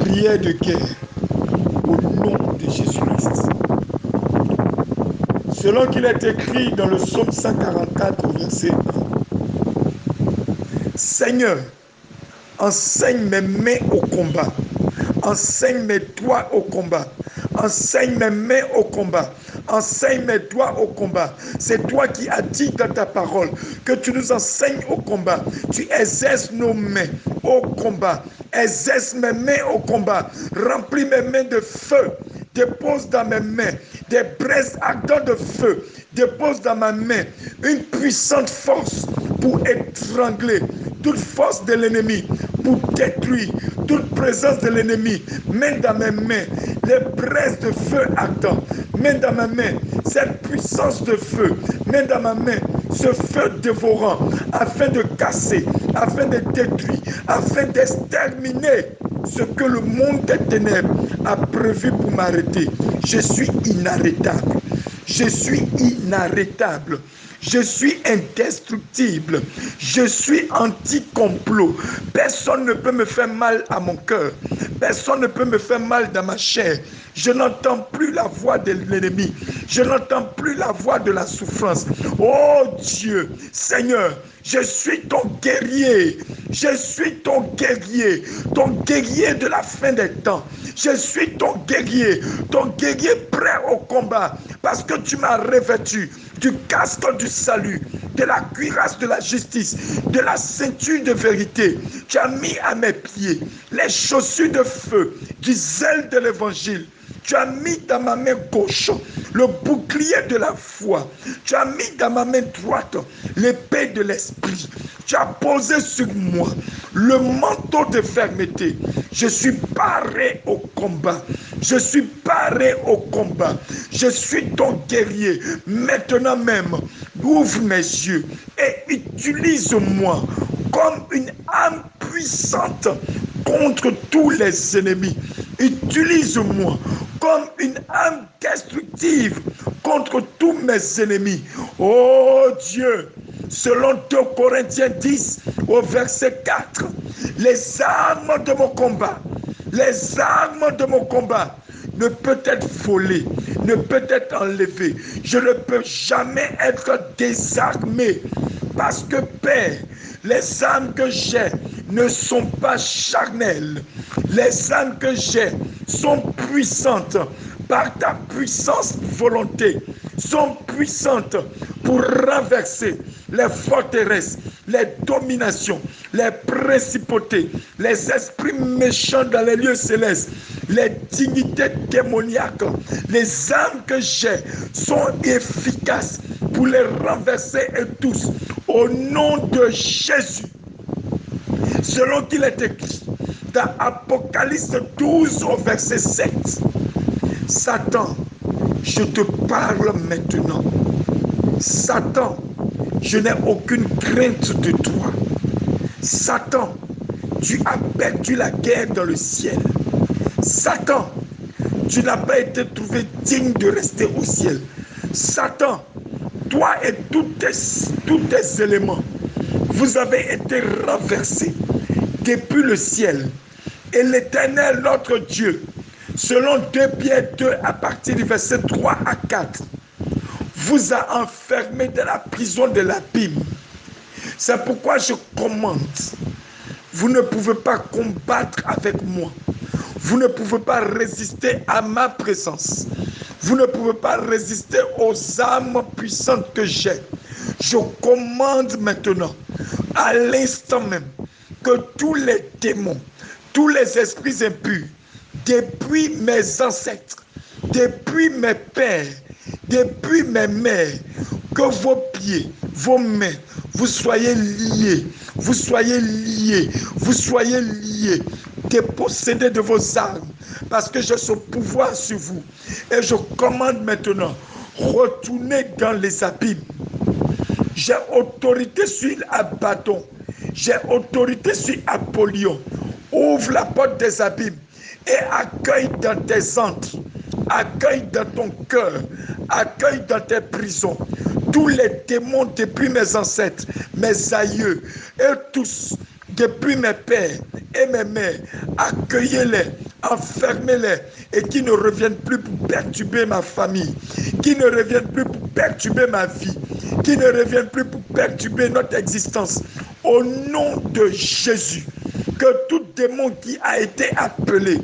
Prière de guerre au nom de Jésus-Christ. Selon qu'il est écrit dans le psaume 144 au verset 1. Seigneur, enseigne mes mains au combat. Enseigne mes doigts au combat. Enseigne mes mains au combat. Enseigne mes doigts au combat. C'est toi qui as dit dans ta parole que tu nous enseignes au combat. Tu exerces nos mains au combat. Exerce mes mains au combat. Remplis mes mains de feu. Dépose dans mes mains des braises ardentes de feu. Dépose dans ma main une puissante force pour étrangler toute force de l'ennemi, pour détruire toute présence de l'ennemi. Mets dans mes mains les braises de feu ardent. Mets dans ma main cette puissance de feu. Mets dans ma main ce feu dévorant, afin de casser, afin de détruire, afin d'exterminer ce que le monde des ténèbres a prévu pour m'arrêter. Je suis inarrêtable. Je suis inarrêtable. Je suis indestructible. Je suis anti-complot. Personne ne peut me faire mal à mon cœur. Personne ne peut me faire mal dans ma chair. Je n'entends plus la voix de l'ennemi. Je n'entends plus la voix de la souffrance. Oh Dieu, Seigneur, je suis ton guerrier. Je suis ton guerrier de la fin des temps. Je suis ton guerrier prêt au combat. Parce que tu m'as revêtu du casque du salut, de la cuirasse de la justice, de la ceinture de vérité. Tu as mis à mes pieds les chaussures de feu, du zèle de l'évangile. Tu as mis dans ma main gauche le bouclier de la foi. Tu as mis dans ma main droite l'épée de l'esprit. Tu as posé sur moi le manteau de fermeté. Je suis paré au combat. Je suis paré au combat. Je suis ton guerrier. Maintenant même, ouvre mes yeux et utilise-moi comme une âme puissante contre tous les ennemis. Utilise-moi comme une âme destructive contre tous mes ennemis. Oh Dieu, selon 2 Corinthiens 10 au verset 4, les armes de mon combat ne peut être volée, ne peut être enlevée. Je ne peux jamais être désarmé parce que Père, les armes que j'ai ne sont pas charnelles. Les armes que j'ai sont puissantes par ta puissance volonté, sont puissantes pour renverser les forteresses, les dominations, les principautés, les esprits méchants dans les lieux célestes, les dignités démoniaques. Les armes que j'ai sont efficaces pour les renverser et tous. Au nom de Jésus, selon qu'il est écrit dans Apocalypse 12 au verset 7, Satan, je te parle maintenant. Satan, je n'ai aucune crainte de toi. Satan, tu as perdu la guerre dans le ciel. Satan, tu n'as pas été trouvé digne de rester au ciel. Satan, toi et tous tes éléments, vous avez été renversés depuis le ciel. Et l'Éternel, notre Dieu, selon 2 Pierre 2 à partir du verset 3 à 4, vous a enfermé dans la prison de l'abîme. C'est pourquoi je commande. Vous ne pouvez pas combattre avec moi. Vous ne pouvez pas résister à ma présence. Vous ne pouvez pas résister aux armes puissantes que j'ai. Je commande maintenant, à l'instant même, que tous les démons, tous les esprits impurs, depuis mes ancêtres, depuis mes pères, depuis mes mères, que vos pieds, vos mains, vous soyez liés, vous soyez liés, vous soyez liés, dépossédés de vos armes, parce que j'ai ce pouvoir sur vous. Et je commande maintenant, retournez dans les abîmes. J'ai autorité sur Abaddon, j'ai autorité sur Apollyon. Ouvre la porte des abîmes et accueille dans tes antres, accueille dans ton cœur, accueille dans tes prisons tous les démons depuis mes ancêtres, mes aïeux et tous depuis mes pères et mes mères. Accueillez-les enfermez-les et qui ne reviennent plus pour perturber ma famille, qui ne reviennent plus pour perturber ma vie, qui ne reviennent plus pour perturber notre existence. Au nom de Jésus, que tout démon qui a été appelé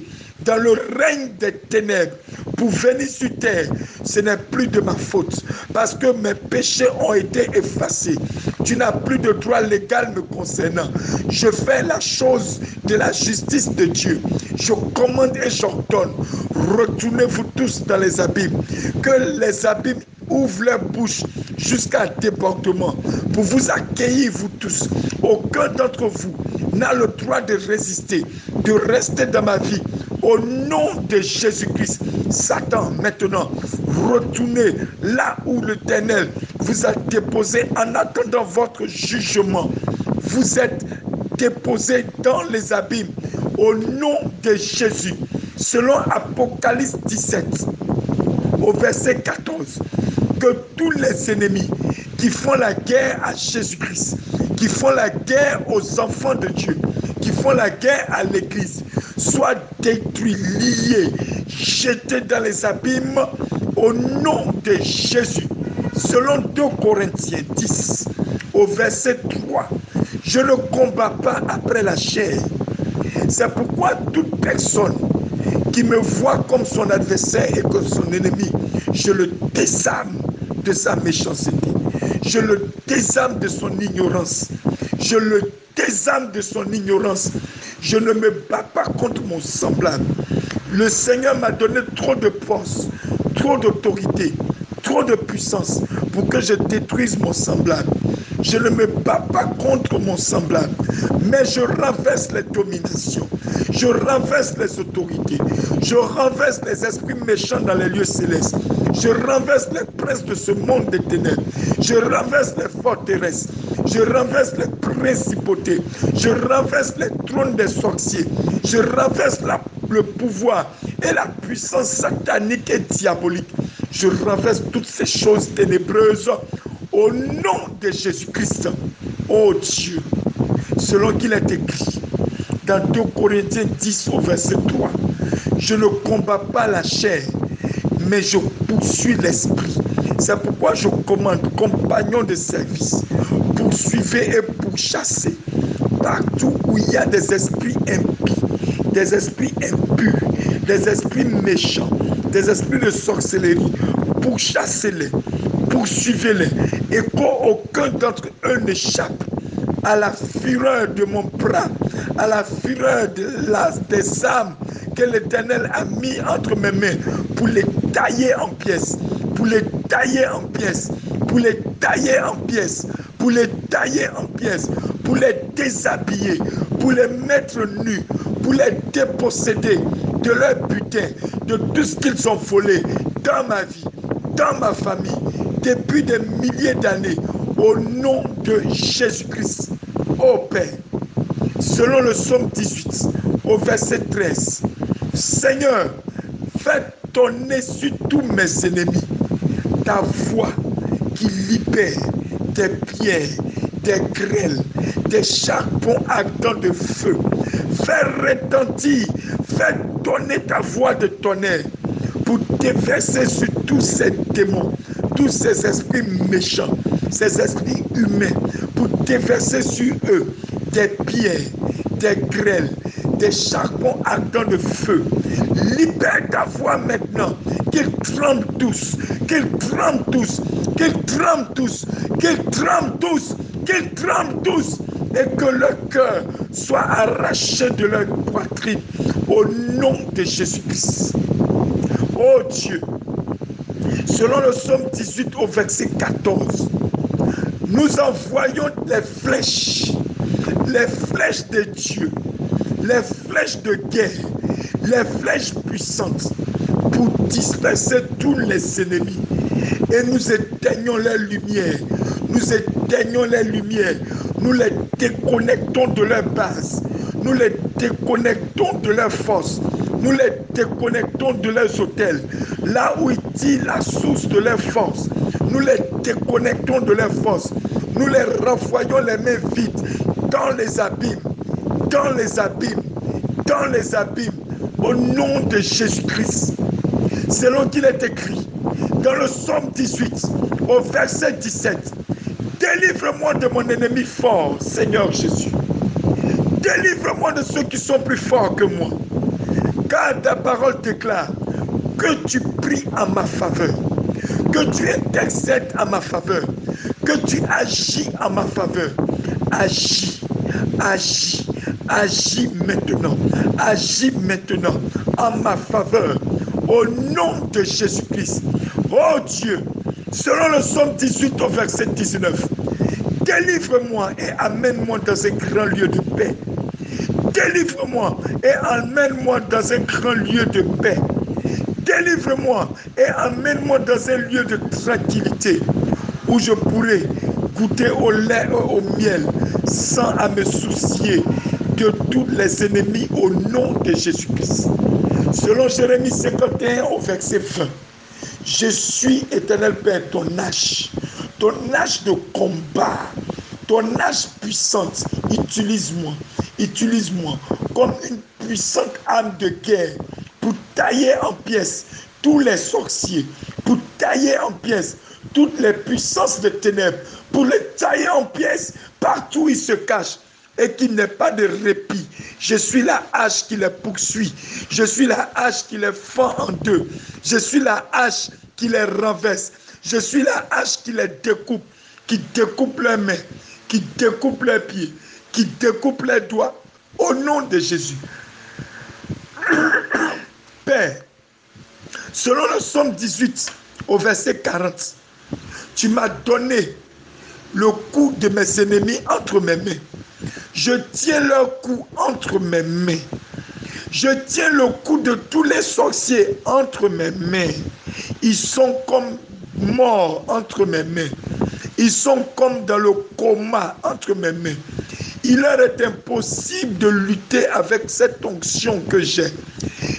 dans le règne des ténèbres pour venir sur terre, ce n'est plus de ma faute parce que mes péchés ont été effacés. Tu n'as plus de droit légal me concernant. Je fais la chose de la justice de Dieu. Je commande et j'ordonne, retournez-vous tous dans les abîmes, que les abîmes ouvrent leur bouche jusqu'à débordement pour vous accueillir, vous tous. Aucun d'entre vous n'a le droit de résister, de rester dans ma vie. Au nom de Jésus-Christ, Satan, maintenant, retournez là où l'Éternel vous a déposé en attendant votre jugement. Vous êtes déposé dans les abîmes. Au nom de Jésus, selon Apocalypse 17, au verset 14, que tous les ennemis qui font la guerre à Jésus-Christ, qui font la guerre aux enfants de Dieu, qui font la guerre à l'Église, soient détruits, liés, jetés dans les abîmes au nom de Jésus. Selon 2 Corinthiens 10, au verset 3, je ne combats pas après la chair. C'est pourquoi toute personne qui me voit comme son adversaire et comme son ennemi, je le désarme de sa méchanceté. Je le désarme de son ignorance. Je le désarme de son ignorance. Je ne me bats pas contre mon semblable. Le Seigneur m'a donné trop de force, trop d'autorité, trop de puissance pour que je détruise mon semblable. Je ne me bats pas contre mon semblable, mais je renverse les dominations, je renverse les autorités, je renverse les esprits méchants dans les lieux célestes, je renverse les princes de ce monde des ténèbres, je renverse les forteresses, je renverse les principautés, je renverse les trônes des sorciers, je renverse le pouvoir et la puissance satanique et diabolique. Je renverse toutes ces choses ténébreuses au nom de Jésus-Christ. Oh Dieu, selon qu'il est écrit dans 2 Corinthiens 10 au verset 3, je ne combats pas la chair, mais je poursuis l'esprit. C'est pourquoi je commande, compagnons de service, poursuivez et pourchassez partout où il y a des esprits impies, des esprits impurs, des esprits méchants, des esprits de sorcellerie. Pourchassez-les, poursuivez-les, et qu'aucun d'entre eux n'échappe à la fureur de mon bras, à la fureur des âmes que l'Éternel a mis entre mes mains pour les tailler en pièces, pour les tailler en pièces, pour les tailler en pièces, pour les tailler en pièces, pour les déshabiller, pour les mettre nus, pour les déposséder de leur butin, de tout ce qu'ils ont volé dans ma vie, dans ma famille, depuis des milliers d'années, au nom de Jésus-Christ. Ô Père, selon le psaume 18, au verset 13, Seigneur, fais tonner sur tous mes ennemis ta voix qui libère des pierres, des grêles, des charbons ardents de feu. Fais retentir, fais donner ta voix de tonnerre pour déverser sur tous ces démons, tous ces esprits méchants, ces esprits humains, pour déverser sur eux des pierres, des grêles, des charbons ardents de feu. Libère ta voix maintenant, qu'ils tremblent tous, qu'ils tremblent tous, qu'ils tremblent tous, qu'ils tremblent tous, qu'ils tremblent tous, et que leur cœur soit arraché de leur poitrine au nom de Jésus-Christ. Oh Dieu, selon le psaume 18 au verset 14, nous envoyons les flèches de Dieu, les flèches de guerre, les flèches puissantes pour disperser tous les ennemis. Et nous éteignons les lumières, nous éteignons les lumières, nous les déconnectons de leur base, nous les déconnectons de leur force, nous les déconnectons de leurs autels, là où il dit la source de leur force, nous les déconnectons de leur force, nous les renvoyons les mains vides dans les abîmes, dans les abîmes, dans les abîmes, au nom de Jésus-Christ. Selon qu'il est écrit dans le psaume 18, au verset 17, délivre-moi de mon ennemi fort, Seigneur Jésus. Délivre-moi de ceux qui sont plus forts que moi. Car ta parole déclare que tu pries en ma faveur, que tu intercèdes en ma faveur, que tu agis en ma faveur. Agis, agis, agis maintenant en ma faveur, au nom de Jésus-Christ. Oh Dieu, selon le psaume 18 au verset 19, délivre-moi et amène-moi dans un grand lieu de paix. Délivre-moi et amène-moi dans un grand lieu de paix. Délivre-moi et amène-moi dans un lieu de tranquillité où je pourrai goûter au lait et au miel sans à me soucier de tous les ennemis au nom de Jésus-Christ. Selon Jérémie 51 au verset 20, je suis, Éternel Père, ton hache de combat, ton hache puissante. Utilise-moi comme une puissante arme de guerre pour tailler en pièces tous les sorciers, pour tailler en pièces toutes les puissances de ténèbres, pour les tailler en pièces partout où ils se cachent et qu'il n'ait pas de répit. Je suis la hache qui les poursuit. Je suis la hache qui les fend en deux. Je suis la hache qui les renverse. Je suis la hache qui les découpe, qui découpe leurs mains, qui découpe leurs pieds, qui découpe leurs doigts, au nom de Jésus. Père, selon le psaume 18, au verset 40, tu m'as donné le cou de mes ennemis entre mes mains. Je tiens leur cou entre mes mains. Je tiens le cou de tous les sorciers entre mes mains. Ils sont comme morts entre mes mains. Ils sont comme dans le coma entre mes mains. Il leur est impossible de lutter avec cette onction que j'ai.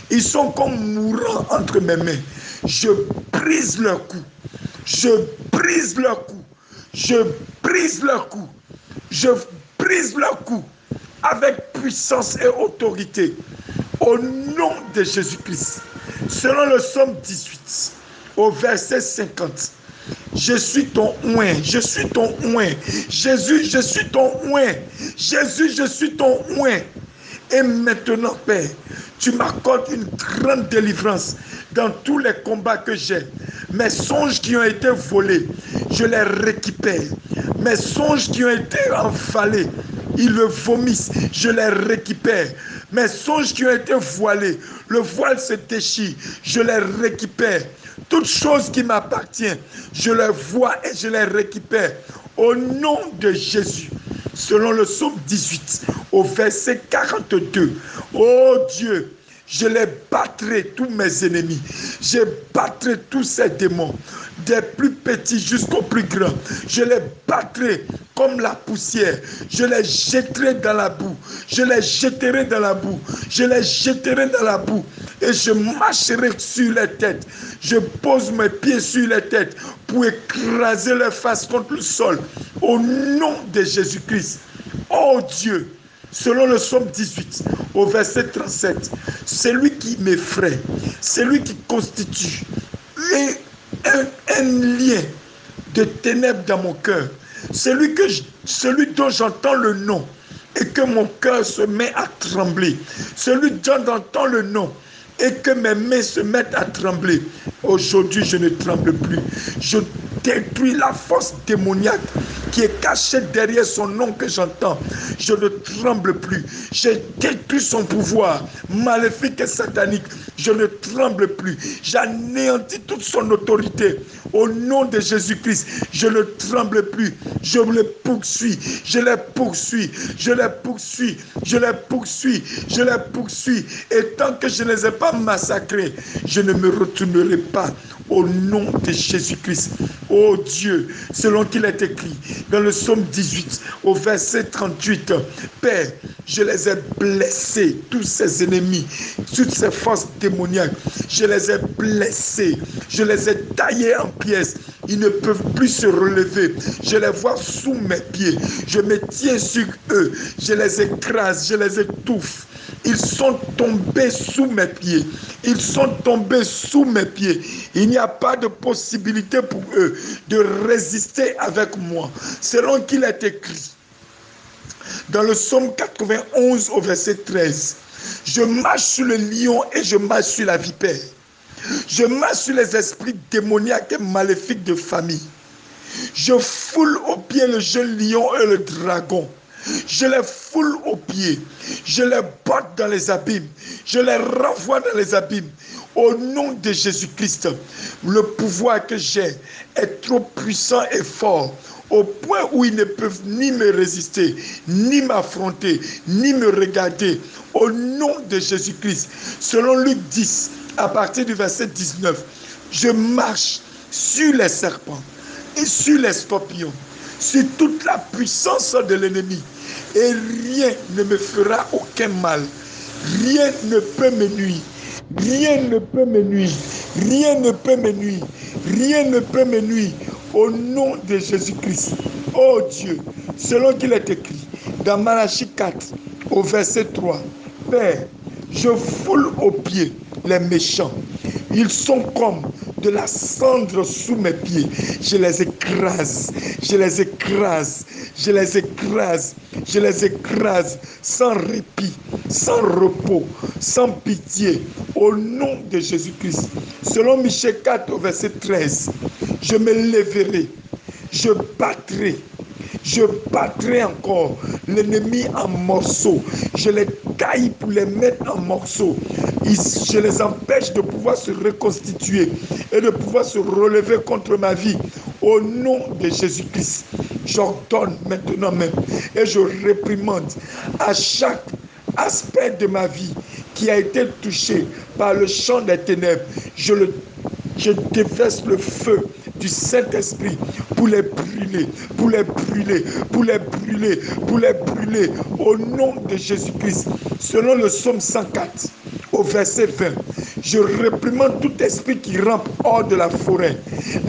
Ils sont comme mourants entre mes mains. Je brise leur cou. Je brise leur cou. Je brise leur cou. Je brise leur cou avec puissance et autorité. Au nom de Jésus-Christ. Selon le psaume 18, au verset 50. Je suis ton oint, je suis ton oint. Jésus, je suis ton oint. Jésus, je suis ton oint. Et maintenant, Père, tu m'accordes une grande délivrance dans tous les combats que j'ai. Mes songes qui ont été volés, je les récupère. Mes songes qui ont été enfalés, ils le vomissent, je les récupère. Mes songes qui ont été voilés, le voile se déchire, je les récupère. Toutes choses qui m'appartiennent, je les vois et je les récupère. Au nom de Jésus, selon le psaume 18, au verset 42, oh Dieu, je les battrai tous mes ennemis. Je battrai tous ces démons, des plus petits jusqu'aux plus grands. Je les battrai comme la poussière. Je les jetterai dans la boue. Je les jetterai dans la boue. Je les jetterai dans la boue. Et je marcherai sur les têtes. Je pose mes pieds sur les têtes pour écraser leur face contre le sol. Au nom de Jésus-Christ. Oh Dieu, selon le psaume 18, au verset 37, c'est lui qui m'effraie, c'est lui qui constitue un lien de ténèbres dans mon cœur. Celui dont j'entends le nom et que mon cœur se met à trembler. Celui dont j'entends le nom et que mes mains se mettent à trembler. Aujourd'hui, je ne tremble plus. Je détruis la force démoniaque qui est cachée derrière son nom que j'entends. Je ne tremble plus. J'ai détruit son pouvoir maléfique et satanique. Je ne tremble plus. J'anéantis toute son autorité. Au nom de Jésus-Christ, je ne tremble plus. Je les poursuis. Je les poursuis. Je les poursuis. Je les poursuis. Je les poursuis. Et tant que je ne les ai pas massacrés, je ne me retournerai pas. Au nom de Jésus-Christ. Oh Dieu, selon qu'il est écrit dans le psaume 18, au verset 38, Père, je les ai blessés, tous ces ennemis, toutes ces forces démoniaques, je les ai blessés, je les ai taillés en pièces, ils ne peuvent plus se relever, je les vois sous mes pieds, je me tiens sur eux, je les écrase, je les étouffe. Ils sont tombés sous mes pieds. Ils sont tombés sous mes pieds. Il n'y a pas de possibilité pour eux de résister avec moi. Selon qu'il est écrit dans le psaume 91 au verset 13. Je marche sur le lion et je marche sur la vipère. Je marche sur les esprits démoniaques et maléfiques de famille. Je foule aux pieds le jeune lion et le dragon. Je les foule aux pieds. Je les botte dans les abîmes. Je les renvoie dans les abîmes. Au nom de Jésus-Christ, le pouvoir que j'ai est trop puissant et fort, au point où ils ne peuvent ni me résister, ni m'affronter, ni me regarder. Au nom de Jésus-Christ, selon Luc 10, à partir du verset 19, je marche sur les serpents et sur les scorpions, sur toute la puissance de l'ennemi, et rien ne me fera aucun mal. Rien ne peut me nuire. Rien ne peut me nuire. Rien ne peut me nuire. Rien ne peut me nuire. Au nom de Jésus-Christ. Oh Dieu, selon qu'il est écrit dans Malachie 4, au verset 3, Père, je foule aux pieds les méchants. Ils sont comme de la cendre sous mes pieds. Je les écrase, je les écrase, je les écrase, je les écrase sans répit, sans repos, sans pitié, au nom de Jésus-Christ. Selon Michée 4 au verset 13, je me lèverai, je battrai encore l'ennemi en morceaux. Je les taille pour les mettre en morceaux. Je les empêche de pouvoir se reconstituer et de pouvoir se relever contre ma vie. Au nom de Jésus-Christ, j'ordonne maintenant même et je réprimande à chaque aspect de ma vie qui a été touché par le champ des ténèbres. Je déverse le feu du Saint-Esprit pour les brûler, pour les brûler, pour les brûler, pour les brûler, au nom de Jésus-Christ. Selon le psaume 104, au verset 20, je réprimande tout esprit qui rampe hors de la forêt.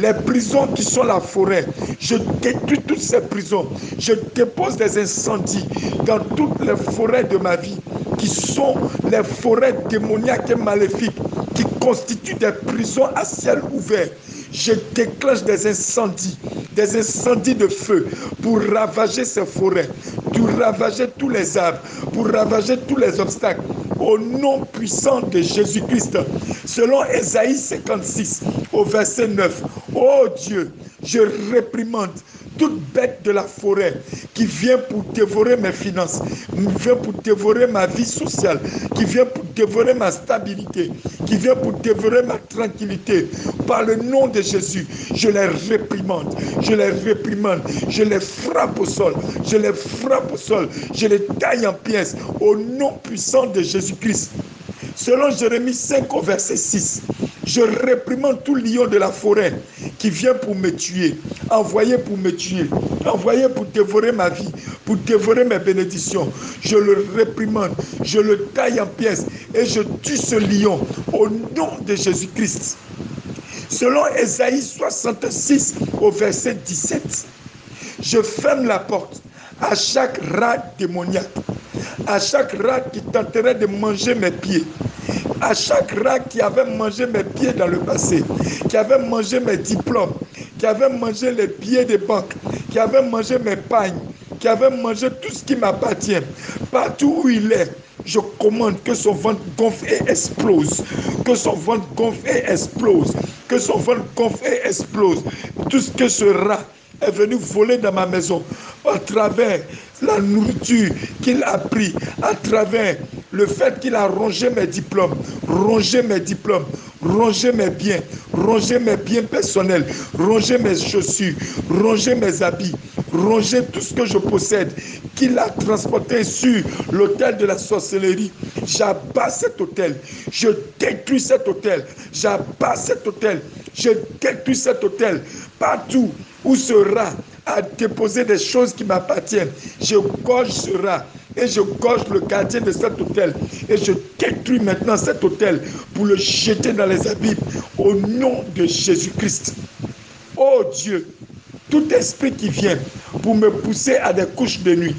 Les prisons qui sont la forêt, je détruis toutes ces prisons. Je dépose des incendies dans toutes les forêts de ma vie, qui sont les forêts démoniaques et maléfiques, qui constituent des prisons à ciel ouvert. Je déclenche des incendies de feu pour ravager ces forêts, pour ravager tous les arbres, pour ravager tous les obstacles. Au nom puissant de Jésus-Christ, selon Ésaïe 56, au verset 9, oh Dieu, je réprimande toute bête de la forêt qui vient pour dévorer mes finances, qui vient pour dévorer ma vie sociale, qui vient pour dévorer ma stabilité, qui vient pour dévorer ma tranquillité. Par le nom de Jésus, je les réprimande, je les réprimande, je les frappe au sol, je les frappe au sol, je les taille en pièces au nom puissant de Jésus-Christ. Selon Jérémie 5 au verset 6, je réprimande tout lion de la forêt qui vient pour me tuer, envoyé pour me tuer, envoyé pour dévorer ma vie, pour dévorer mes bénédictions. Je le réprimande, je le taille en pièces et je tue ce lion au nom de Jésus-Christ. Selon Ésaïe 66 au verset 17, je ferme la porte à chaque rat démoniaque, à chaque rat qui tenterait de manger mes pieds, à chaque rat qui avait mangé mes pieds dans le passé, qui avait mangé mes diplômes, qui avait mangé les billets de banque, qui avait mangé mes pagnes, qui avait mangé tout ce qui m'appartient. Partout où il est, je commande que son ventre gonfle et explose, que son ventre gonfle et explose, que son ventre gonfle et explose. Tout ce que ce rat est venu voler dans ma maison, à travers la nourriture qu'il a pris, à travers le fait qu'il a rongé mes diplômes, rongé mes biens personnels, rongé mes chaussures, rongé mes habits, rongé tout ce que je possède, qu'il a transporté sur l'autel de la sorcellerie. J'abats cet autel, je détruis cet autel, j'abats cet autel, je détruis cet autel. Partout où ce rat a déposé des choses qui m'appartiennent, je gorge ce rat et je gorge le gardien de cet hôtel et je détruis maintenant cet hôtel pour le jeter dans les abîmes au nom de Jésus-Christ. Oh Dieu, tout esprit qui vient pour me pousser à des couches de nuit,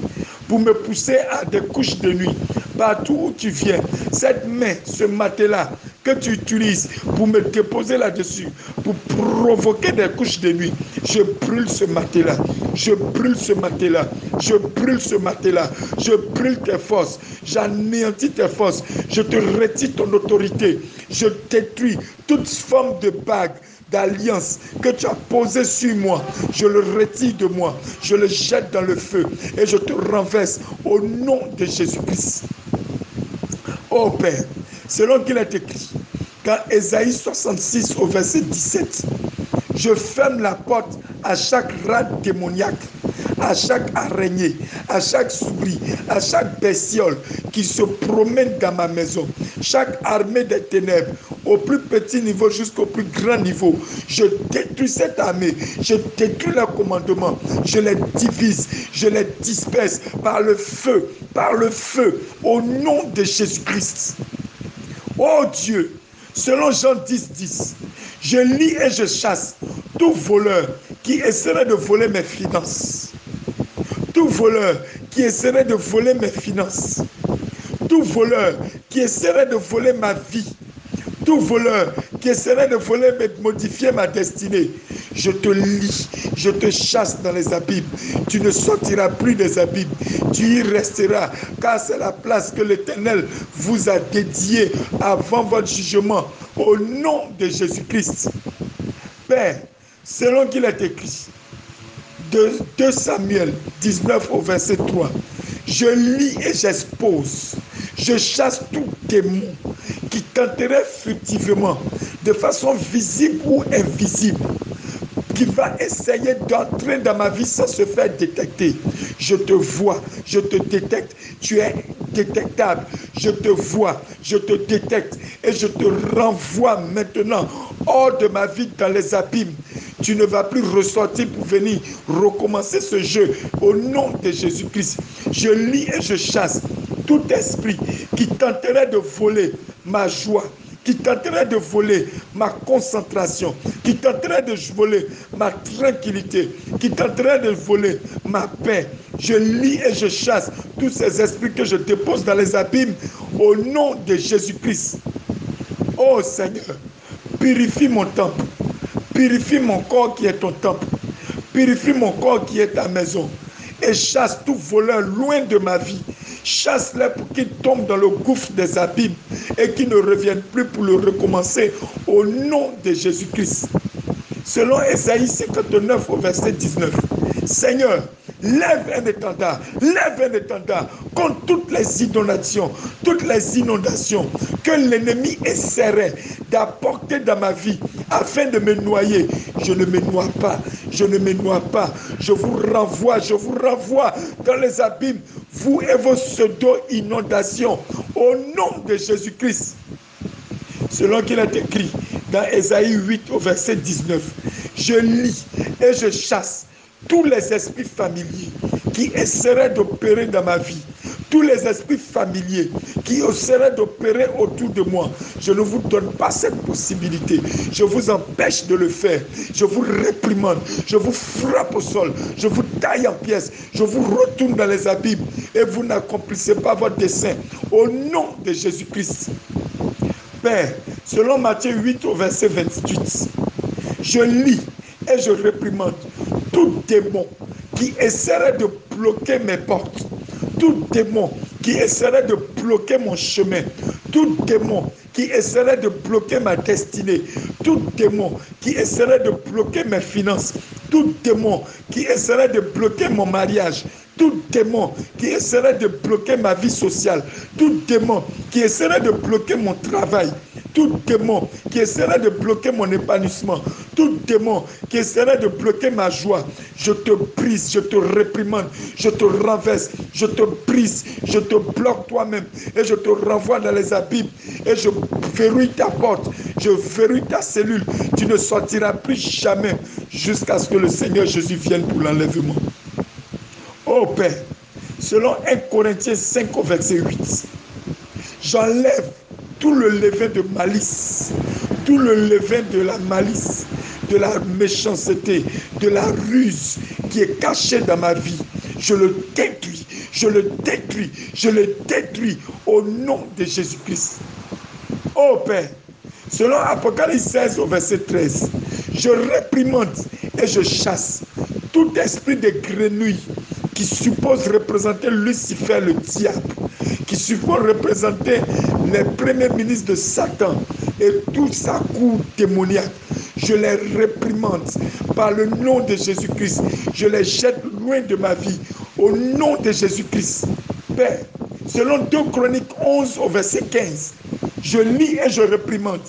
pour me pousser à des couches de nuit, partout où tu viens, cette main, ce matelas que tu utilises pour me déposer là-dessus, pour provoquer des couches de nuit, je brûle ce matelas, je brûle ce matelas, je brûle ce matelas, je brûle tes forces, j'anéantis tes forces, je te retire ton autorité, je détruis toute forme de bague, d'alliance que tu as posée sur moi, je le retire de moi, je le jette dans le feu et je te renverse au nom de Jésus-Christ. Oh Père, selon qu'il est écrit, dans Ésaïe 66 au verset 17, je ferme la porte à chaque rat démoniaque, à chaque araignée, à chaque souris, à chaque bestiole qui se promène dans ma maison, chaque armée des ténèbres, au plus petit niveau jusqu'au plus grand niveau. Je détruis cette armée, je détruis leur commandement, je les divise, je les disperse par le feu, au nom de Jésus-Christ. Oh Dieu, selon Jean 10, 10, je lis et je chasse tout voleur qui essaierait de voler mes finances. Tout voleur qui essaierait de voler mes finances. Tout voleur qui essaierait de voler ma vie. Tout voleur qui essaierait de voler, de modifier ma destinée. Je te lis, je te chasse dans les abîmes. Tu ne sortiras plus des abîmes. Tu y resteras, car c'est la place que l'Éternel vous a dédiée avant votre jugement. Au nom de Jésus-Christ. Père, selon qu'il est écrit, de 2 Samuel 19 au verset 3, je lis et j'expose, je chasse tout démon qui tenterait furtivement, de façon visible ou invisible, qui va essayer d'entrer dans ma vie sans se faire détecter. Je te vois, je te détecte, tu es détectable. Je te vois, je te détecte et je te renvoie maintenant hors de ma vie dans les abîmes. Tu ne vas plus ressortir pour venir recommencer ce jeu au nom de Jésus-Christ. Je lis et je chasse tout esprit qui tenterait de voler ma joie, qui tenterait de voler ma concentration, qui tenterait de voler ma tranquillité, qui tenterait de voler ma paix. Je lis et je chasse tous ces esprits que je dépose dans les abîmes au nom de Jésus-Christ. Oh Seigneur, purifie mon temple, purifie mon corps qui est ton temple, purifie mon corps qui est ta maison et chasse tout voleur loin de ma vie. Chasse-les pour qu'ils tombent dans le gouffre des abîmes et qu'ils ne reviennent plus pour le recommencer au nom de Jésus-Christ. Selon Ésaïe 59 au verset 19, Seigneur, lève un étendard contre toutes les inondations que l'ennemi essaierait d'apporter dans ma vie afin de me noyer. Je ne me noie pas, je vous renvoie dans les abîmes, vous et vos pseudo-inondations, au nom de Jésus-Christ. Selon qu'il est écrit dans Ésaïe 8 au verset 19, je lis et je chasse tous les esprits familiers qui essaieraient d'opérer dans ma vie, tous les esprits familiers qui essaieraient d'opérer autour de moi. Je ne vous donne pas cette possibilité. Je vous empêche de le faire. Je vous réprimande. Je vous frappe au sol. Je vous taille en pièces. Je vous retourne dans les abîmes et vous n'accomplissez pas votre dessein. Au nom de Jésus-Christ. Père, selon Matthieu 8 au verset 28, je lis et je réprimande tout démon qui essaierait de bloquer mes portes, tout démon qui essaierait de bloquer mon chemin, tout démon qui essaierait de bloquer ma destinée, tout démon qui essaierait de bloquer mes finances, tout démon qui essaierait de bloquer mon mariage, tout démon qui essaierait de bloquer ma vie sociale, tout démon qui essaierait de bloquer mon travail, tout démon qui essaierait de bloquer mon épanouissement, tout démon qui essaierait de bloquer ma joie, je te brise, je te réprimande, je te renverse, je te brise, je te bloque toi-même et je te renvoie dans les abîmes et je verrouille ta porte, je verrouille ta cellule. Tu ne sortiras plus jamais jusqu'à ce que le Seigneur Jésus vienne pour l'enlèvement. Oh Père, selon 1 Corinthiens 5 au verset 8, j'enlève tout le levain de malice, tout le levain de la malice, de la méchanceté, de la ruse qui est cachée dans ma vie. Je le détruis, je le détruis au nom de Jésus-Christ. Oh Père, selon Apocalypse 16 au verset 13, je réprimande et je chasse tout esprit de grenouille qui suppose représenter Lucifer, le diable, qui suppose représenter les premiers ministres de Satan et toute sa cour démoniaque. Je les réprimande par le nom de Jésus-Christ. Je les jette loin de ma vie au nom de Jésus-Christ. Père, selon 2 Chroniques 11 au verset 15, je lis et je réprimande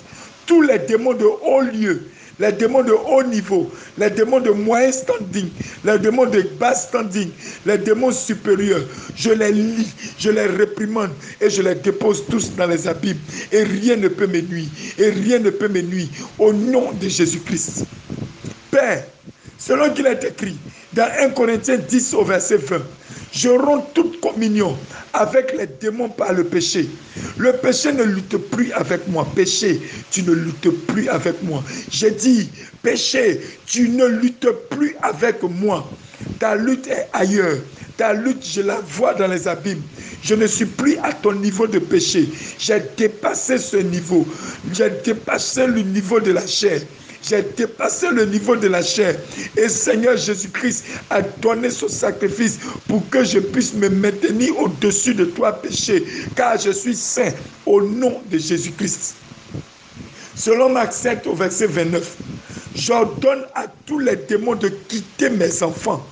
tous les démons de haut lieu, les démons de haut niveau, les démons de moyen standing, les démons de bas standing, les démons supérieurs. Je les lis, je les réprimande et je les dépose tous dans les abîmes. Et rien ne peut me nuire. Et rien ne peut me nuire. Au nom de Jésus-Christ. Père, selon qu'il est écrit dans 1 Corinthiens 10 au verset 20, je romps toute communion avec les démons par le péché. Le péché ne lutte plus avec moi. Péché, tu ne luttes plus avec moi. J'ai dit, péché, tu ne luttes plus avec moi. Ta lutte est ailleurs. Ta lutte, je la vois dans les abîmes. Je ne suis plus à ton niveau de péché. J'ai dépassé ce niveau. J'ai dépassé le niveau de la chair. J'ai dépassé le niveau de la chair. Et Seigneur Jésus-Christ a donné son sacrifice pour que je puisse me maintenir au-dessus de toi, péché. Car je suis saint au nom de Jésus-Christ. Selon Marc 7 au verset 29, j'ordonne à tous les démons de quitter mes enfants.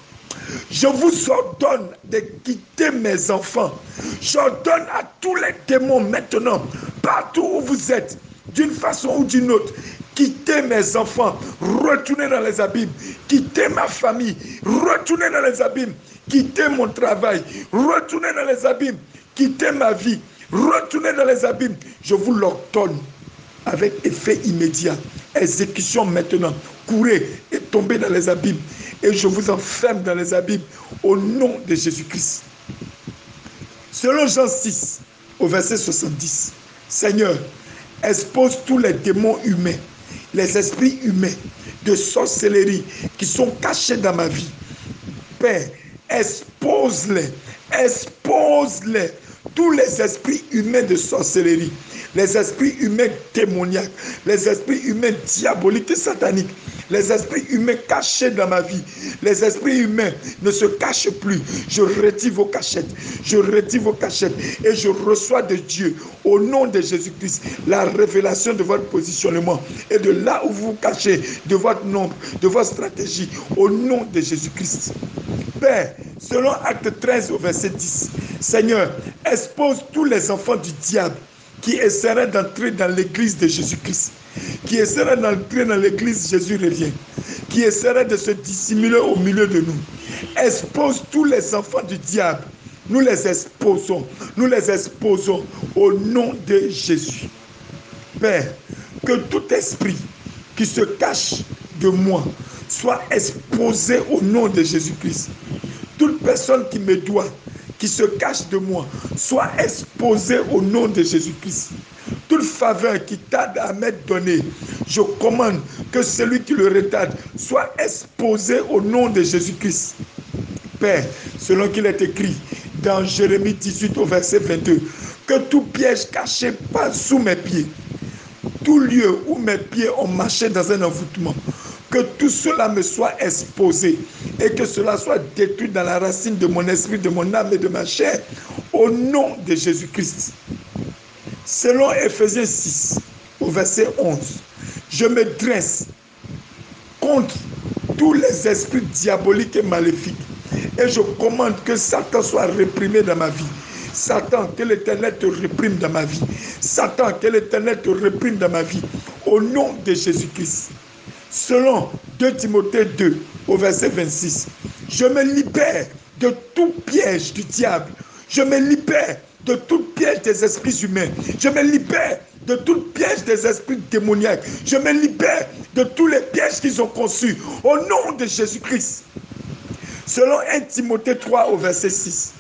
Je vous ordonne de quitter mes enfants. J'ordonne à tous les démons maintenant, partout où vous êtes, d'une façon ou d'une autre, quittez mes enfants, retournez dans les abîmes, quittez ma famille, retournez dans les abîmes, quittez mon travail, retournez dans les abîmes, quittez ma vie, retournez dans les abîmes. Je vous l'ordonne avec effet immédiat. Exécution maintenant. Courez et tombez dans les abîmes. Et je vous enferme dans les abîmes au nom de Jésus-Christ. Selon Jean 6, au verset 70, Seigneur, expose tous les démons humains, les esprits humains de sorcellerie qui sont cachés dans ma vie. Père, expose-les, expose-les, tous les esprits humains de sorcellerie, les esprits humains démoniaques, les esprits humains diaboliques et sataniques, les esprits humains cachés dans ma vie. Les esprits humains ne se cachent plus. Je retire vos cachettes. Je retire vos cachettes. Et je reçois de Dieu, au nom de Jésus-Christ, la révélation de votre positionnement. Et de là où vous vous cachez, de votre nombre, de votre stratégie, au nom de Jésus-Christ. Père, selon Acte 13 au verset 10, Seigneur, expose tous les enfants du diable qui essaieraient d'entrer dans l'église de Jésus-Christ, qui essaieraient d'entrer dans l'église Jésus revient, qui essaieraient de se dissimuler au milieu de nous. Expose tous les enfants du diable. Nous les exposons au nom de Jésus. Père, que tout esprit qui se cache de moi soit exposé au nom de Jésus-Christ. Toute personne qui me doit, qui se cache de moi, soit exposée au nom de Jésus-Christ. Toute faveur qui tarde à m'être donnée, je commande que celui qui le retarde soit exposé au nom de Jésus-Christ. Père, selon qu'il est écrit dans Jérémie 18 au verset 22, que tout piège caché passe sous mes pieds, tout lieu où mes pieds ont marché dans un envoûtement, que tout cela me soit exposé et que cela soit détruit dans la racine de mon esprit, de mon âme et de ma chair, au nom de Jésus-Christ. Selon Ephésiens 6, au verset 11, je me dresse contre tous les esprits diaboliques et maléfiques et je commande que Satan soit réprimé dans ma vie. Satan, que l'Éternel te réprime dans ma vie. Satan, que l'Éternel te réprime dans ma vie, au nom de Jésus-Christ. Selon 2 Timothée 2, au verset 26, je me libère de tout piège du diable. Je me libère de tout piège des esprits humains. Je me libère de tout piège des esprits démoniaques. Je me libère de tous les pièges qu'ils ont conçus au nom de Jésus-Christ. Selon 1 Timothée 3 au verset 6,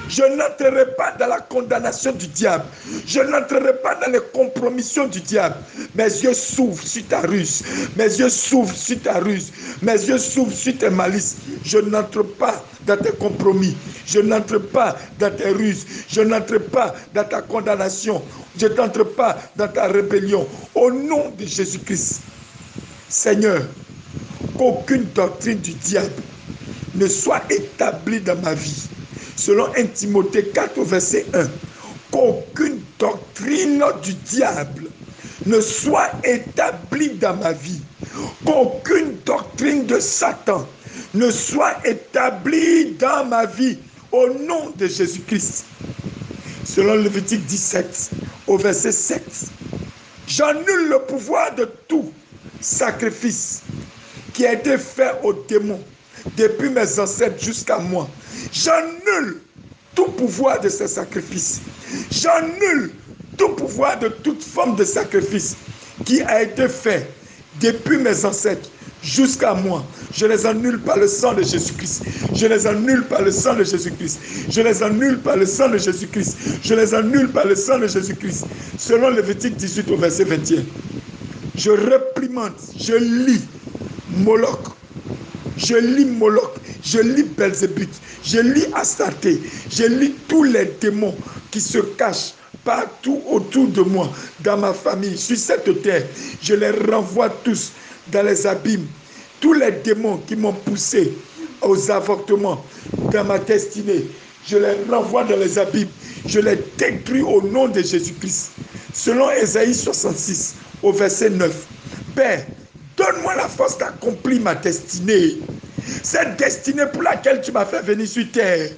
je n'entrerai pas dans la condamnation du diable. Je n'entrerai pas dans les compromissions du diable. Mes yeux s'ouvrent sur ta ruse. Mes yeux s'ouvrent sur ta ruse. Mes yeux s'ouvrent sur tes malices. Je n'entre pas dans tes compromis. Je n'entre pas dans tes ruses. Je n'entre pas dans ta condamnation. Je n'entre pas dans ta rébellion. Au nom de Jésus-Christ, Seigneur, qu'aucune doctrine du diable ne soit établie dans ma vie. Selon 1 Timothée 4, verset 1, qu'aucune doctrine du diable ne soit établie dans ma vie. Qu'aucune doctrine de Satan ne soit établie dans ma vie. Au nom de Jésus-Christ. Selon Lévitique 17, au verset 7, j'annule le pouvoir de tout sacrifice qui a été fait aux démons depuis mes ancêtres jusqu'à moi. J'annule tout pouvoir de ces sacrifices. J'annule tout pouvoir de toute forme de sacrifice qui a été fait depuis mes ancêtres jusqu'à moi. Je les annule par le sang de Jésus-Christ. Je les annule par le sang de Jésus-Christ. Je les annule par le sang de Jésus-Christ. Je les annule par le sang de Jésus-Christ. Selon Lévitique 18 au verset 21. Je réprimande, je lis Moloch. Je lis Moloch. Je lis Belzébuth. Je lis Astarté. Je lis tous les démons qui se cachent partout autour de moi, dans ma famille, sur cette terre. Je les renvoie tous dans les abîmes. Tous les démons qui m'ont poussé aux avortements dans ma destinée, je les renvoie dans les abîmes. Je les détruis au nom de Jésus-Christ. Selon Ésaïe 66, au verset 9. Père, donne-moi la force d'accomplir ma destinée. Cette destinée pour laquelle tu m'as fait venir sur terre.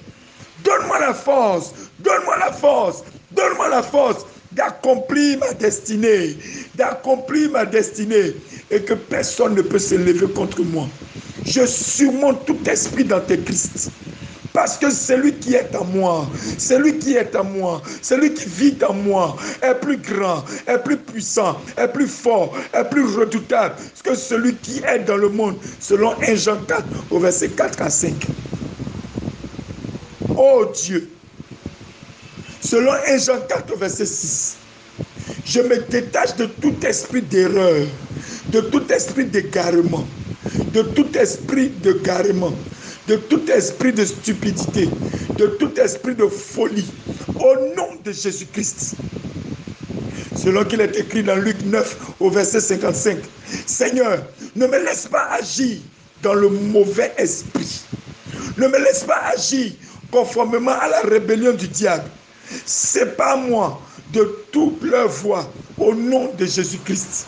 Donne-moi la force. Donne-moi la force. Donne-moi la force d'accomplir ma destinée. D'accomplir ma destinée. Et que personne ne peut se lever contre moi. Je surmonte tout esprit d'antéchrist. Parce que celui qui est en moi, celui qui est en moi, celui qui vit en moi est plus grand, est plus puissant, est plus fort, est plus redoutable que celui qui est dans le monde, selon 1 Jean 4, au verset 4 à 5. Oh Dieu, selon 1 Jean 4, au verset 6, je me détache de tout esprit d'erreur, de tout esprit d'égarement, de tout esprit d'égarement, de tout esprit de stupidité, de tout esprit de folie, au nom de Jésus-Christ. Selon qu'il est écrit dans Luc 9, au verset 55, Seigneur, ne me laisse pas agir dans le mauvais esprit. Ne me laisse pas agir conformément à la rébellion du diable. Sépare-moi de toute leur voie, au nom de Jésus-Christ.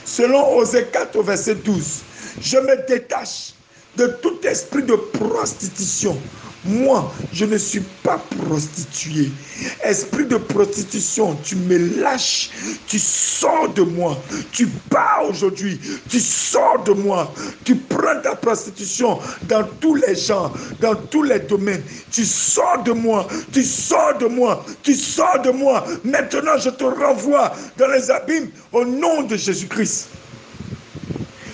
Selon Osée 4, au verset 12, je me détache de tout esprit de prostitution. Moi, je ne suis pas prostitué. Esprit de prostitution, tu me lâches, tu sors de moi. Tu pars aujourd'hui, tu sors de moi. Tu prends ta prostitution dans tous les genres, dans tous les domaines. Tu sors de moi, tu sors de moi, tu sors de moi. Maintenant, je te renvoie dans les abîmes au nom de Jésus-Christ.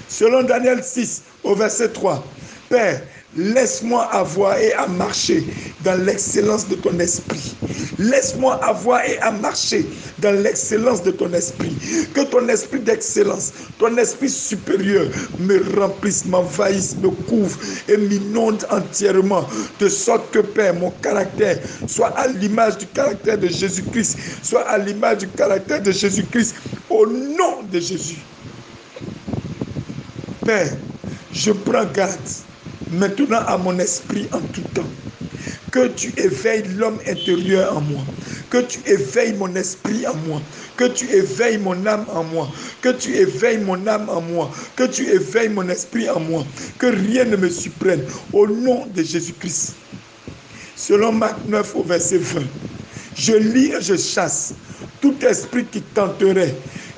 Selon Daniel 6, au verset 3, Père, laisse-moi avoir et à marcher dans l'excellence de ton esprit. Laisse-moi avoir et à marcher dans l'excellence de ton esprit. Que ton esprit d'excellence, ton esprit supérieur me remplisse, m'envahisse, me couvre et m'inonde entièrement. De sorte que, Père, mon caractère soit à l'image du caractère de Jésus-Christ, soit à l'image du caractère de Jésus-Christ, au nom de Jésus. Père, je prends garde maintenant à mon esprit en tout temps. Que tu éveilles l'homme intérieur en moi. Que tu éveilles mon esprit en moi. Que tu éveilles mon âme en moi. Que tu éveilles mon âme en moi. Que tu éveilles mon esprit en moi. Que rien ne me surprenne. Au nom de Jésus-Christ. Selon Marc 9 au verset 20. Je lis et je chasse tout esprit qui tenterait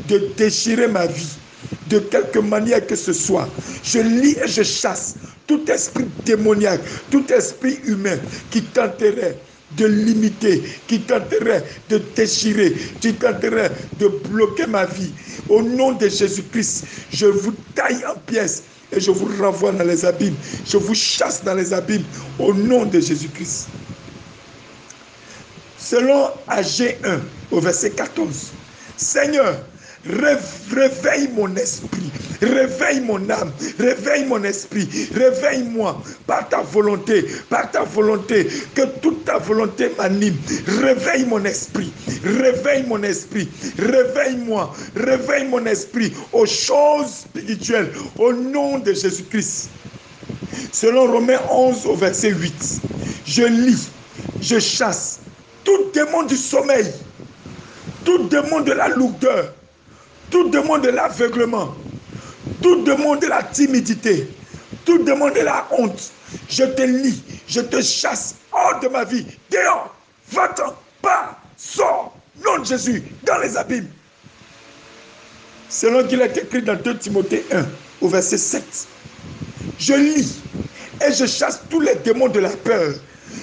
de déchirer ma vie. De quelque manière que ce soit. Je lis et je chasse tout esprit démoniaque, tout esprit humain qui tenterait de limiter, qui tenterait de déchirer, qui tenterait de bloquer ma vie. Au nom de Jésus-Christ, je vous taille en pièces et je vous renvoie dans les abîmes. Je vous chasse dans les abîmes au nom de Jésus-Christ. Selon Agé 1, au verset 14, Seigneur, Réveille mon esprit, réveille mon âme, réveille mon esprit, réveille-moi par ta volonté, que toute ta volonté m'anime. Réveille mon esprit, réveille mon esprit, réveille-moi, réveille mon esprit aux choses spirituelles, au nom de Jésus-Christ. Selon Romains 11 au verset 8, je lis, je chasse tout démon du sommeil, tout démon de la lourdeur, tout démon de l'aveuglement, tout démon de la timidité, tout démon de la honte. Je te lis, je te chasse hors de ma vie, dehors, va-t'en, pas, sors, nom de Jésus, dans les abîmes. Selon qu'il est écrit dans 2 Timothée 1 au verset 7. Je lis et je chasse tous les démons de la peur.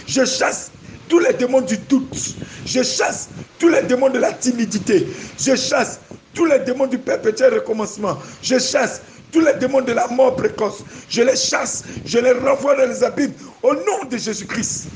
Je chasse tous les démons du doute. Je chasse tous les démons de la timidité. Je chasse tous les démons du perpétuel recommencement. Je chasse tous les démons de la mort précoce. Je les chasse, je les renvoie dans les abîmes au nom de Jésus-Christ.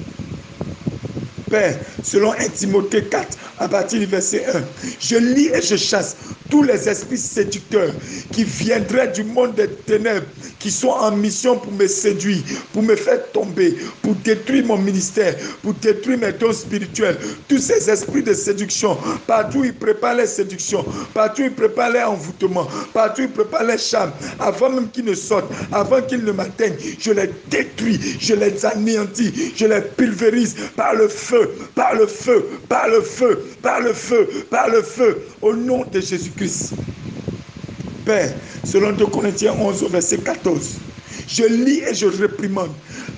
Père, selon 1 Timothée 4, à partir du verset 1, je lis et je chasse tous les esprits séducteurs qui viendraient du monde des ténèbres, qui sont en mission pour me séduire, pour me faire tomber, pour détruire mon ministère, pour détruire mes dons spirituels. Tous ces esprits de séduction, partout ils préparent les séductions, partout ils préparent les envoûtements, partout ils préparent les charmes, avant même qu'ils ne sortent, avant qu'ils ne m'atteignent, je les détruis, je les anéantis, je les pulvérise par le feu, par le feu, par le feu, par le feu, par le feu, au nom de Jésus-Christ. Père, selon 2 Corinthiens 11 au verset 14, je lis et je réprimande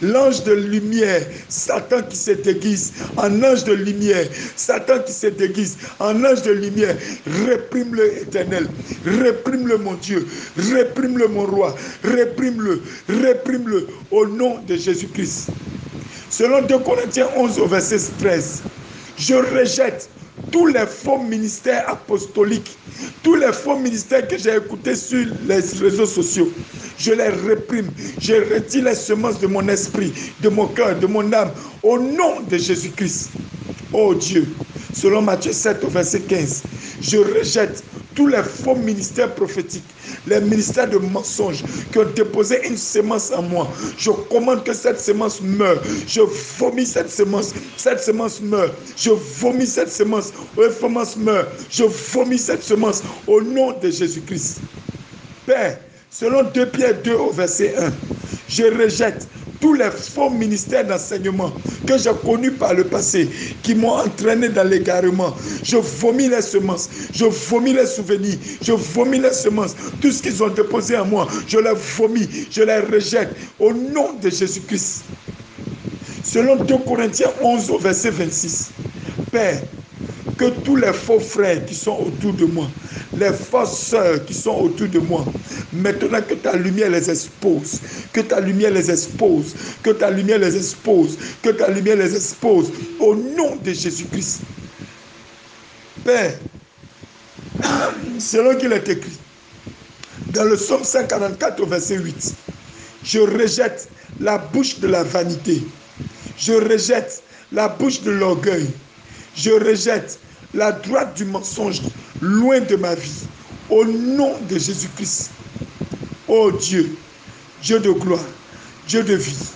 l'ange de lumière, Satan qui se déguise en ange de lumière, Satan qui se déguise en ange de lumière. Réprime-le, Éternel, réprime-le, mon Dieu, réprime-le, mon roi, réprime-le au nom de Jésus-Christ. Selon 2 Corinthiens 11 au verset 13, je rejette tous les faux ministères apostoliques, tous les faux ministères que j'ai écoutés sur les réseaux sociaux. Je les réprime, je retire les semences de mon esprit, de mon cœur, de mon âme, au nom de Jésus-Christ. Oh Dieu, selon Matthieu 7 au verset 15, je rejette tous les faux ministères prophétiques, les ministères de mensonges qui ont déposé une semence en moi. Je commande que cette semence meure. Je vomis cette semence meurt. Je vomis cette semence meurt. Je vomis cette semence au nom de Jésus-Christ. Père, selon 2 Pierre 2 au verset 1, je rejette tous les faux ministères d'enseignement que j'ai connus par le passé, qui m'ont entraîné dans l'égarement. Je vomis les semences, je vomis les souvenirs, je vomis les semences. Tout ce qu'ils ont déposé en moi, je les vomis, je les rejette au nom de Jésus-Christ. Selon 2 Corinthiens 11 au verset 26, Père, que tous les faux frères qui sont autour de moi, les fausses sœurs qui sont autour de moi, maintenant que ta lumière les expose, que ta lumière les expose, que ta lumière les expose, que ta lumière les expose, au nom de Jésus-Christ. Père, selon qu'il est écrit, dans le psaume 144 au verset 8, je rejette la bouche de la vanité, je rejette la bouche de l'orgueil, je rejette la droite du mensonge loin de ma vie, au nom de Jésus-Christ. Oh Dieu, Dieu de gloire, Dieu de vie,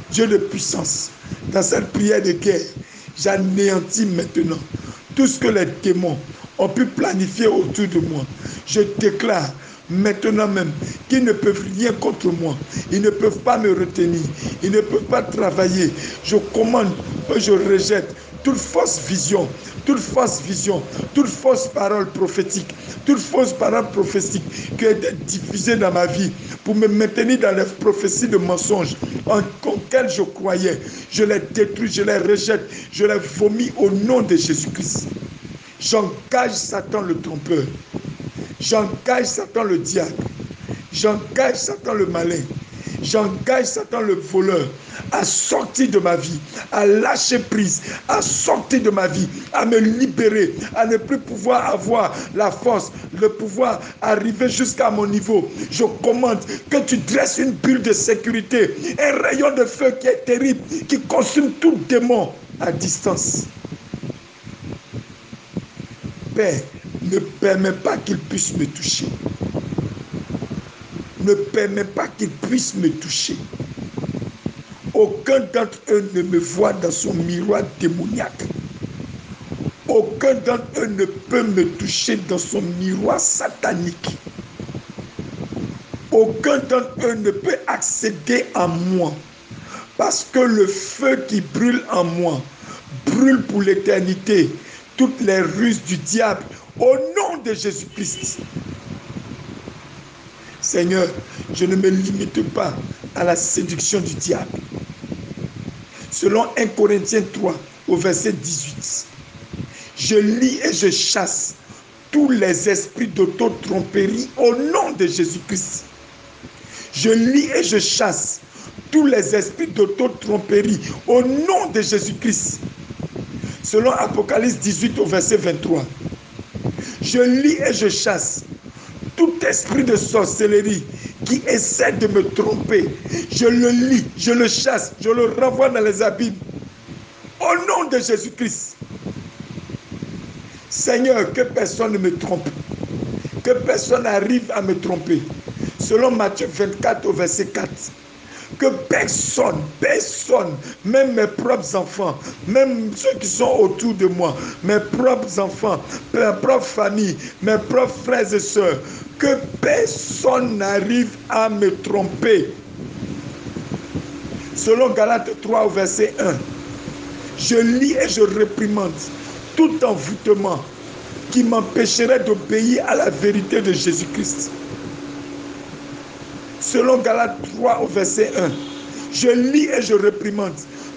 Dieu de puissance, dans cette prière de guerre, j'anéantis maintenant tout ce que les démons ont pu planifier autour de moi. Je déclare maintenant même qu'ils ne peuvent rien contre moi. Ils ne peuvent pas me retenir. Ils ne peuvent pas travailler. Je commande, je rejette toute fausse vision, toute fausse parole prophétique, toute fausse parole prophétique qui a été diffusée dans ma vie pour me maintenir dans les prophéties de mensonges en lesquelles je croyais. Je les détruis, je les rejette, je les vomis au nom de Jésus-Christ. J'engage Satan le trompeur. J'engage Satan le diable. J'engage Satan le malin. J'engage Satan le voleur à sortir de ma vie, à lâcher prise, à sortir de ma vie, à me libérer, à ne plus pouvoir avoir la force, le pouvoir arriver jusqu'à mon niveau. Je commande que tu dresses une bulle de sécurité, un rayon de feu qui est terrible, qui consume tout démon à distance. Père, ne permets pas qu'ils puissent me toucher. Ne permets pas qu'ils puissent me toucher. Aucun d'entre eux ne me voit dans son miroir démoniaque. Aucun d'entre eux ne peut me toucher dans son miroir satanique. Aucun d'entre eux ne peut accéder à moi. Parce que le feu qui brûle en moi brûle pour l'éternité toutes les ruses du diable au nom de Jésus-Christ. Seigneur, je ne me limite pas à la séduction du diable. Selon 1 Corinthiens 3 au verset 18, je lis et je chasse tous les esprits d'auto-tromperie au nom de Jésus-Christ. Je lis et je chasse tous les esprits d'auto-tromperie au nom de Jésus-Christ. Selon Apocalypse 18 au verset 23, je lis et je chasse tout esprit de sorcellerie qui essaie de me tromper. Je le lis, je le chasse, je le renvoie dans les abîmes. Au nom de Jésus-Christ. Seigneur, que personne ne me trompe. Que personne n'arrive à me tromper. Selon Matthieu 24 au verset 4. Que personne, même mes propres enfants, même ceux qui sont autour de moi, mes propres enfants, mes propres familles, mes propres frères et sœurs, que personne n'arrive à me tromper. Selon Galates 3 au verset 1, je lis et je réprimande tout envoûtement qui m'empêcherait d'obéir à la vérité de Jésus-Christ. Selon Galates 3 au verset 1, je lis et je réprimande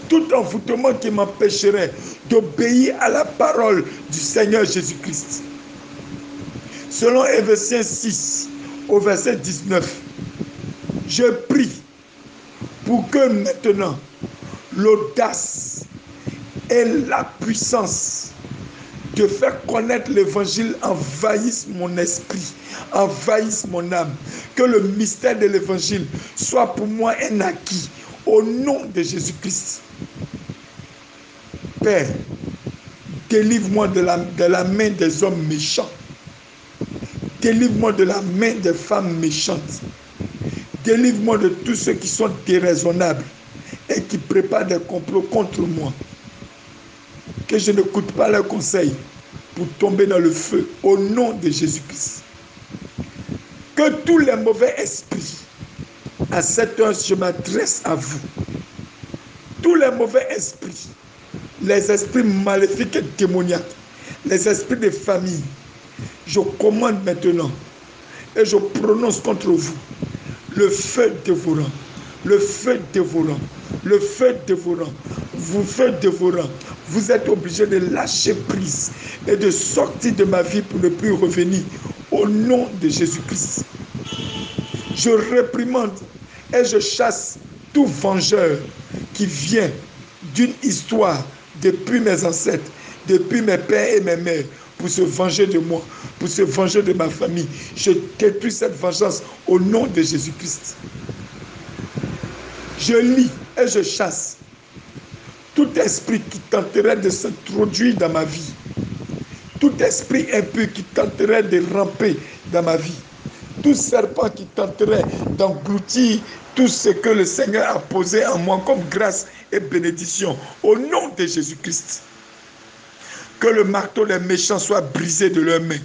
tout envoûtement qui m'empêcherait d'obéir à la parole du Seigneur Jésus-Christ. Selon Éphésiens 6 au verset 19, je prie pour que maintenant l'audace et la puissance de faire connaître l'évangile envahisse mon esprit, envahisse mon âme. Que le mystère de l'évangile soit pour moi un acquis au nom de Jésus-Christ. Père, délivre-moi de la main des hommes méchants. Délivre-moi de la main des femmes méchantes. Délivre-moi de tous ceux qui sont déraisonnables et qui préparent des complots contre moi. Que je n'écoute pas leurs conseils pour tomber dans le feu au nom de Jésus-Christ. Que tous les mauvais esprits, à cette heure, je m'adresse à vous. Tous les mauvais esprits, les esprits maléfiques et démoniaques, les esprits de famille, je commande maintenant et je prononce contre vous le feu dévorant, le feu dévorant, le feu dévorant, feu dévorant. Vous êtes obligés de lâcher prise et de sortir de ma vie pour ne plus revenir au nom de Jésus-Christ. Je réprimande et je chasse tout vengeur qui vient d'une histoire depuis mes ancêtres, depuis mes pères et mes mères, pour se venger de moi, pour se venger de ma famille. Je détruis cette vengeance au nom de Jésus-Christ. Je lis et je chasse tout esprit qui tenterait de s'introduire dans ma vie, tout esprit impur qui tenterait de ramper dans ma vie, tout serpent qui tenterait d'engloutir tout ce que le Seigneur a posé en moi comme grâce et bénédiction, au nom de Jésus-Christ. Que le marteau des méchants soit brisé de leurs mains.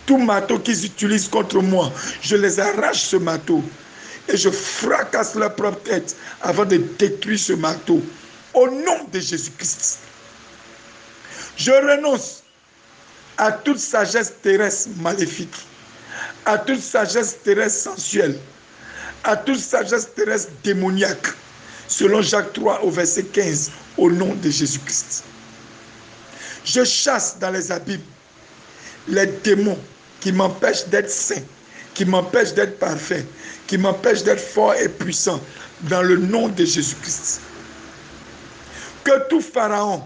Tout marteau qu'ils utilisent contre moi, je les arrache ce marteau et je fracasse leur propre tête avant de détruire ce marteau. Au nom de Jésus-Christ, je renonce à toute sagesse terrestre maléfique, à toute sagesse terrestre sensuelle, à toute sagesse terrestre démoniaque, selon Jacques 3 au verset 15, au nom de Jésus-Christ. Je chasse dans les abîmes les démons qui m'empêchent d'être saint, qui m'empêchent d'être parfait, qui m'empêchent d'être fort et puissant, dans le nom de Jésus-Christ. Que tout pharaon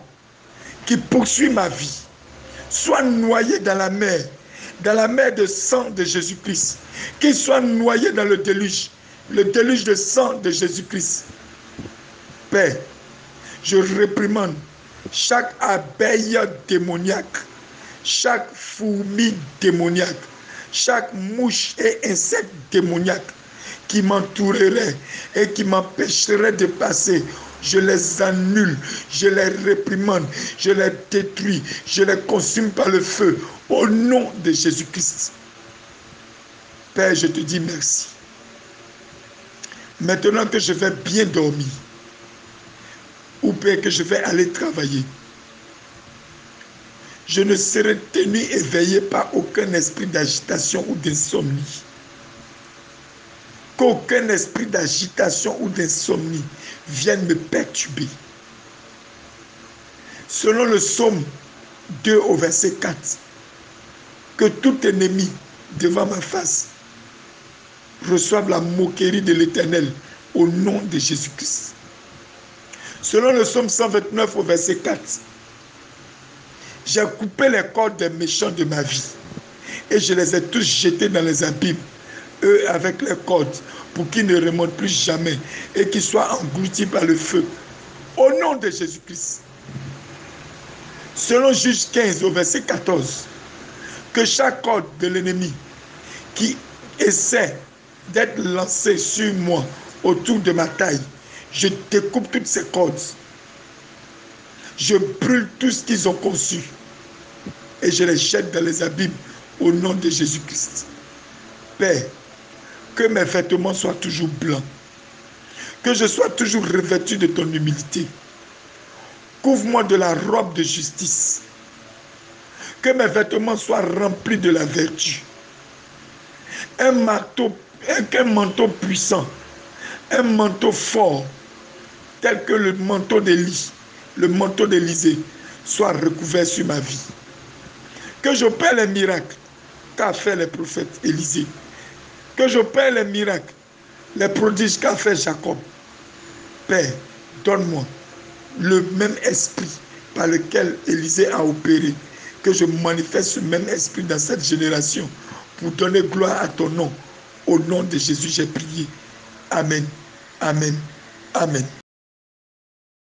qui poursuit ma vie soit noyé dans la mer de sang de Jésus-Christ, qu'il soit noyé dans le déluge de sang de Jésus-Christ. Père, je réprimande chaque abeille démoniaque, chaque fourmi démoniaque, chaque mouche et insecte démoniaque qui m'entourerait et qui m'empêcherait de passer, je les annule, je les réprimande, je les détruis, je les consume par le feu, au nom de Jésus-Christ. Père, je te dis merci. Maintenant que je vais bien dormir, ou Père, que je vais aller travailler, je ne serai tenu éveillé par aucun esprit d'agitation ou d'insomnie. Qu'aucun esprit d'agitation ou d'insomnie vienne me perturber. Selon le psaume 2 au verset 4, que tout ennemi devant ma face reçoive la moquerie de l'Éternel au nom de Jésus-Christ. Selon le psaume 129 au verset 4, j'ai coupé les cordes des méchants de ma vie et je les ai tous jetés dans les abîmes, eux avec les cordes, pour qu'ils ne remontent plus jamais et qu'ils soient engloutis par le feu. Au nom de Jésus-Christ. Selon Juge 15 au verset 14, que chaque corde de l'ennemi qui essaie d'être lancé sur moi autour de ma taille, je découpe toutes ces cordes. Je brûle tout ce qu'ils ont conçu et je les jette dans les abîmes au nom de Jésus-Christ. Père, que mes vêtements soient toujours blancs, que je sois toujours revêtu de ton humilité. Couvre-moi de la robe de justice, que mes vêtements soient remplis de la vertu. Un manteau puissant, un manteau fort, tel que le manteau d'Élie, le manteau d'Élisée, soit recouvert sur ma vie. Que j'opère les miracles qu'a fait le prophète Élisée. Que j'opère les miracles, les prodiges qu'a fait Jacob. Père, donne-moi le même esprit par lequel Élisée a opéré. Que je manifeste ce même esprit dans cette génération pour donner gloire à ton nom. Au nom de Jésus, j'ai prié. Amen. Amen. Amen.